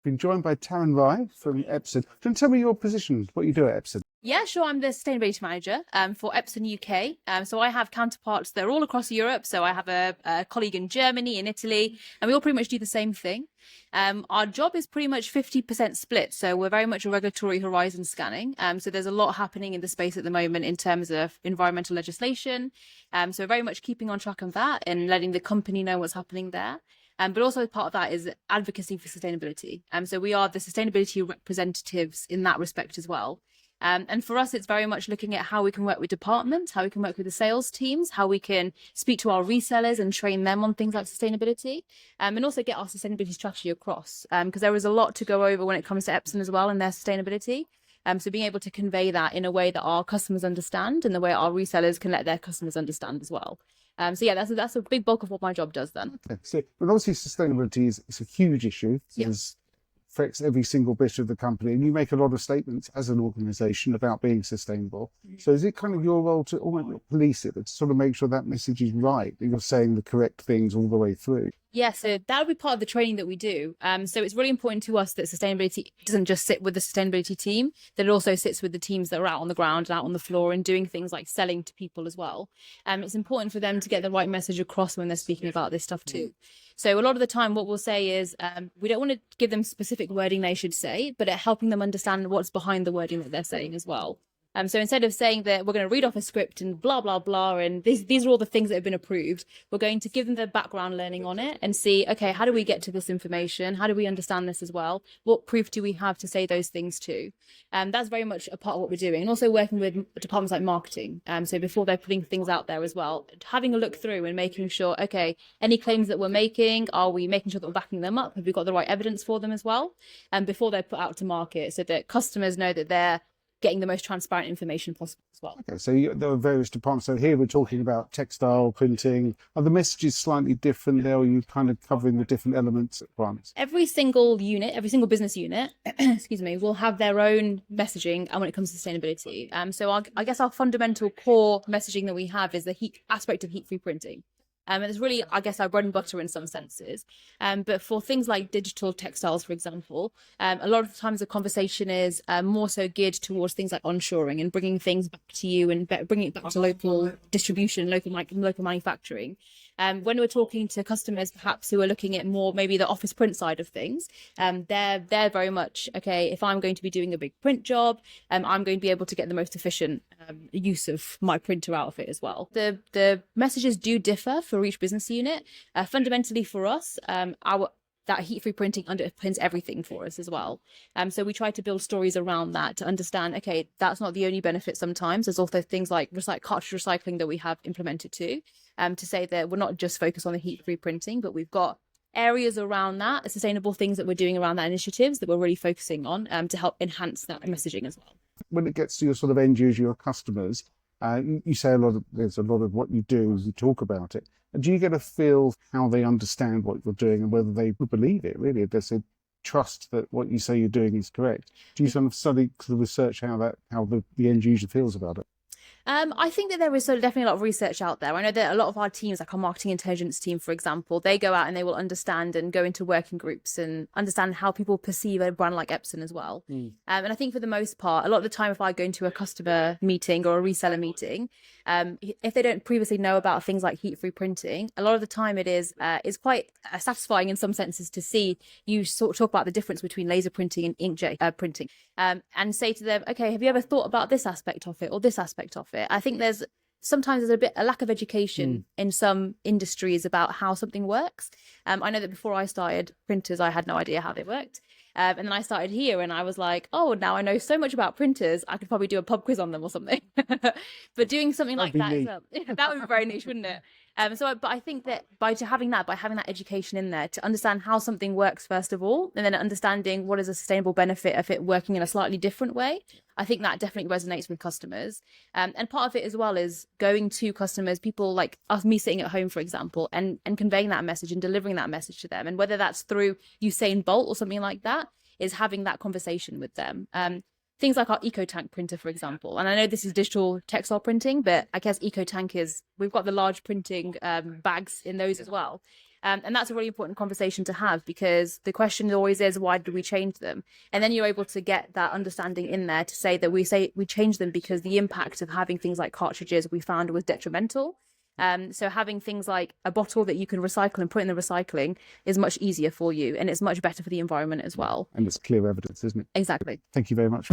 Been joined by Taran Rai from Epson. Can you tell me your position, what you do at Epson? Yeah, sure. I'm the sustainability manager for Epson UK. So I have counterparts that are all across Europe. So I have a colleague in Germany, in Italy, and we all pretty much do the same thing. Our job is pretty much 50% split. So we're very much a regulatory horizon scanning. So there's a lot happening in the space at the moment in terms of environmental legislation. So we're very much keeping on track of that and letting the company know what's happening there. But also part of that is advocacy for sustainability. So we are the sustainability representatives in that respect as well. And for us, it's very much looking at how we can work with departments, how we can work with the sales teams, how we can speak to our resellers and train them on things like sustainability, and also get our sustainability strategy across, because there is a lot to go over when it comes to Epson as well and their sustainability. So being able to convey that in a way that our customers understand and the way our resellers can let their customers understand as well. So yeah, that's a big bulk of what my job does then. Okay. So, but obviously sustainability is a huge issue. Yeah. It affects every single bit of the company, and you make a lot of statements as an organisation about being sustainable. So is it kind of your role to almost not police it, but to sort of make sure that message is right, that you're saying the correct things all the way through? Yeah, so that would be part of the training that we do. So it's really important to us that sustainability doesn't just sit with the sustainability team, that it also sits with the teams that are out on the ground and out on the floor and doing things like selling to people as well. It's important for them to get the right message across when they're speaking about this stuff too. So a lot of the time what we'll say is we don't want to give them specific wording they should say, but helping them understand what's behind the wording that they're saying as well. So instead of saying that we're going to read off a script and blah, blah, blah, and these are all the things that have been approved, we're going to give them the background learning on it and see, okay, how do we get to this information? How do we understand this as well? What proof do we have to say those things too? That's very much a part of what we're doing. And also working with departments like marketing. So before they're putting things out there as well, having a look through and making sure, okay, any claims that we're making, are we making sure that we're backing them up? Have we got the right evidence for them as well? And before they're put out to market, so that customers know that they're getting the most transparent information possible as well. Okay, so there are various departments. So here we're talking about textile, printing. Are the messages slightly different there, or are you kind of covering the different elements at once? Every single unit, every single business unit, excuse me, will have their own messaging when it comes to sustainability. So I guess our fundamental core messaging that we have is the heat aspect of heat-free printing. And it's really, I guess, our bread and butter in some senses. But for things like digital textiles, for example, a lot of the times the conversation is more so geared towards things like onshoring and bringing things back to you and bringing it back to local distribution, local manufacturing. When we're talking to customers, perhaps who are looking at more maybe the office print side of things, they're very much, okay, if I'm going to be doing a big print job, I'm going to be able to get the most efficient use of my printer out of it as well. The messages do differ for each business unit. Fundamentally for us, that heat-free printing underpins everything for us as well. So we try to build stories around that to understand, okay, that's not the only benefit sometimes. There's also things like cartridge recycling that we have implemented too, to say that we're not just focused on the heat-free printing, but we've got areas around that, sustainable things that we're doing around that, initiatives that we're really focusing on to help enhance that messaging as well. When it gets to your sort of end user, your customers, you say there's a lot of what you do, you talk about it. And do you get a feel how they understand what you're doing and whether they believe it, really? Does they trust that what you say you're doing is correct? Do you sort of research how the end user feels about it? I think that there is definitely a lot of research out there. I know that a lot of our teams, like our marketing intelligence team, for example, they go out and they will understand and go into working groups and understand how people perceive a brand like Epson as well. And I think for the most part, a lot of the time, if I go into a customer meeting or a reseller meeting, if they don't previously know about things like heat-free printing, a lot of the time it is quite satisfying in some senses to see you sort of talk about the difference between laser printing and inkjet printing, and say to them, okay, have you ever thought about this aspect of it or this aspect of it? I think sometimes there's a lack of education in some industries about how something works. I know that before I started printers, I had no idea how they worked. And then I started here and I was like, oh, now I know so much about printers, I could probably do a pub quiz on them or something. But doing something like that, that would be very niche, wouldn't it? But I think that by having that education in there to understand how something works, first of all, and then understanding what is a sustainable benefit of it working in a slightly different way, I think that definitely resonates with customers. And part of it as well is going to customers, people like us, me sitting at home, for example, and conveying that message and delivering that message to them. And whether that's through Usain Bolt or something like that, is having that conversation with them. Things like our EcoTank printer, for example. And I know this is digital textile printing, but I guess EcoTank we've got the large printing bags in those as well. And that's a really important conversation to have, because the question always is, why did we change them? And then you're able to get that understanding in there to say that we changed them because the impact of having things like cartridges we found was detrimental. So having things like a bottle that you can recycle and put in the recycling is much easier for you, and it's much better for the environment as well. And it's clear evidence, isn't it? Exactly. Thank you very much.